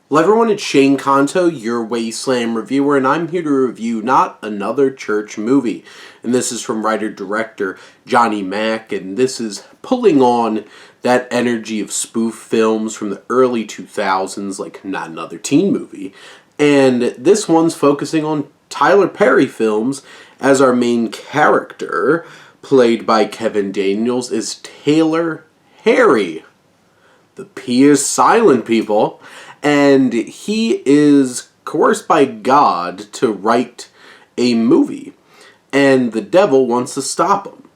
Hello everyone, it's Shane Kanto, your Wasteland reviewer, and I'm here to review Not Another Church Movie. And this is from writer-director Johnny Mack, and this is pulling on that energy of spoof films from the early 2000s, like Not Another Teen Movie. And this one's focusing on Tyler Perry films, as our main character, played by Kevin Daniels, is Taylor Harry. The P is silent, people. And he is coerced by God to write a movie. And the devil wants to stop him.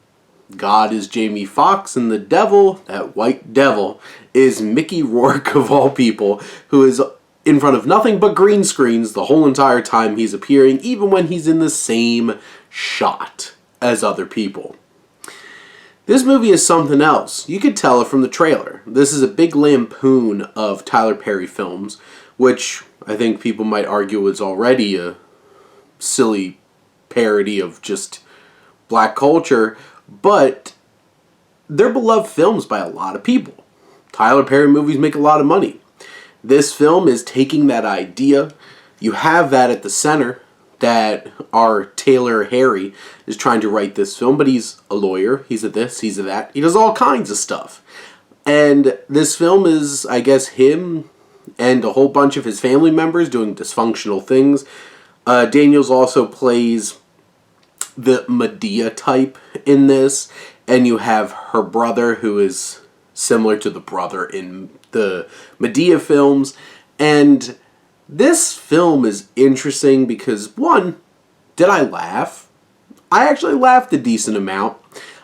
God is Jamie Foxx, and the devil, that white devil, is Mickey Rourke of all people, who is in front of nothing but green screens the whole entire time he's appearing, even when he's in the same shot as other people. This movie is something else. You could tell it from the trailer. This is a big lampoon of Tyler Perry films, which I think people might argue is already a silly parody of just black culture, but they're beloved films by a lot of people. Tyler Perry movies make a lot of money. This film is taking that idea. You have that at the center, that our Taylor Harry is trying to write this film, but he's a lawyer, he's a this, he's a that, he does all kinds of stuff. And this film is, I guess, him and a whole bunch of his family members doing dysfunctional things. Daniels also plays the Medea type in this, and you have her brother, who is similar to the brother in the Medea films, and this film is interesting because, one, did I laugh? I actually laughed a decent amount.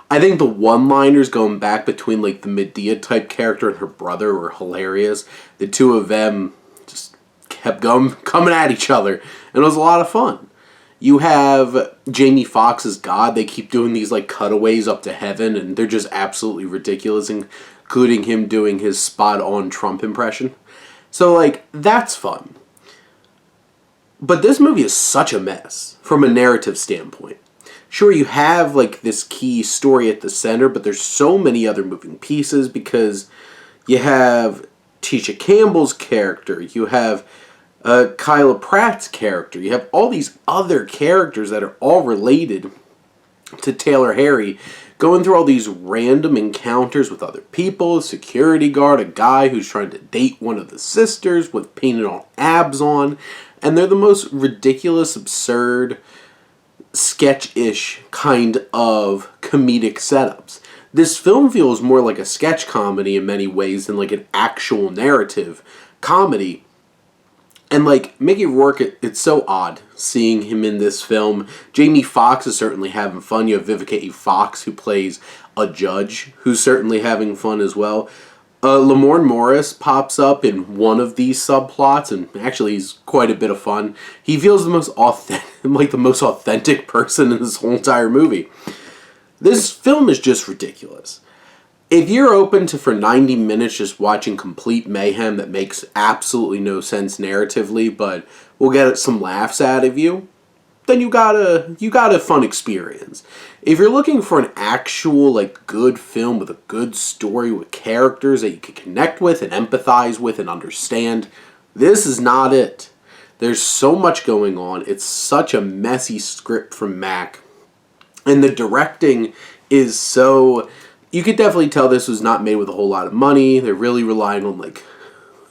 I think the one-liners going back between like the Medea-type character and her brother were hilarious. The two of them just kept coming at each other, and it was a lot of fun. You have Jamie Foxx as God. They keep doing these like cutaways up to heaven, and they're just absolutely ridiculous, including him doing his spot-on Trump impression. So, like, that's fun. But this movie is such a mess from a narrative standpoint. Sure, you have like this key story at the center, but there's so many other moving pieces because you have Tisha Campbell's character, you have Kyla Pratt's character, you have all these other characters that are all related to Taylor Harry, going through all these random encounters with other people, a security guard, a guy who's trying to date one of the sisters with painted on abs on. And they're the most ridiculous, absurd, sketch-ish kind of comedic setups. This film feels more like a sketch comedy in many ways than like an actual narrative comedy. And like Mickey Rourke, it's so odd seeing him in this film. Jamie Foxx is certainly having fun. You have Vivica A. Fox, who plays a judge, who's certainly having fun as well. Lamorne Morris pops up in one of these subplots, and actually he's quite a bit of fun. He feels the most authentic person in this whole entire movie. This film is just ridiculous. If you're open to, for 90 minutes, just watching complete mayhem that makes absolutely no sense narratively, but will get some laughs out of you, then you got a fun experience. If you're looking for an actual like good film with a good story with characters that you can connect with and empathize with and understand, this is not it. There's so much going on. It's such a messy script from Mac. And the directing is so... You could definitely tell this was not made with a whole lot of money. They're really relying on like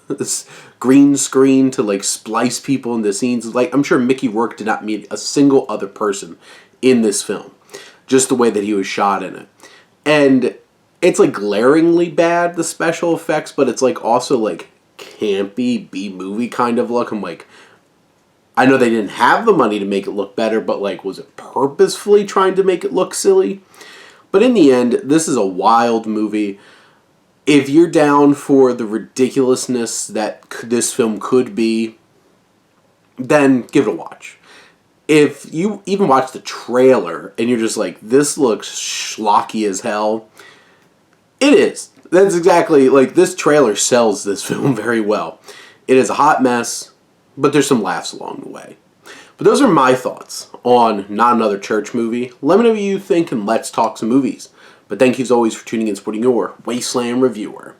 this green screen to like splice people into scenes. Like, I'm sure Mickey Rourke did not meet a single other person in this film, just the way that he was shot in it. And it's like glaringly bad, the special effects, but it's like also like campy B-movie kind of look. I'm like, I know they didn't have the money to make it look better, but like, was it purposefully trying to make it look silly? But in the end, this is a wild movie. If you're down for the ridiculousness that this film could be, then give it a watch. If you even watch the trailer and you're just like, this looks schlocky as hell, it is. That's exactly, like, this trailer sells this film very well. It is a hot mess, but there's some laughs along the way. But those are my thoughts on Not Another Church Movie. Let me know what you think, and let's talk some movies. But thank you as always for tuning in and supporting your Wasteland reviewer.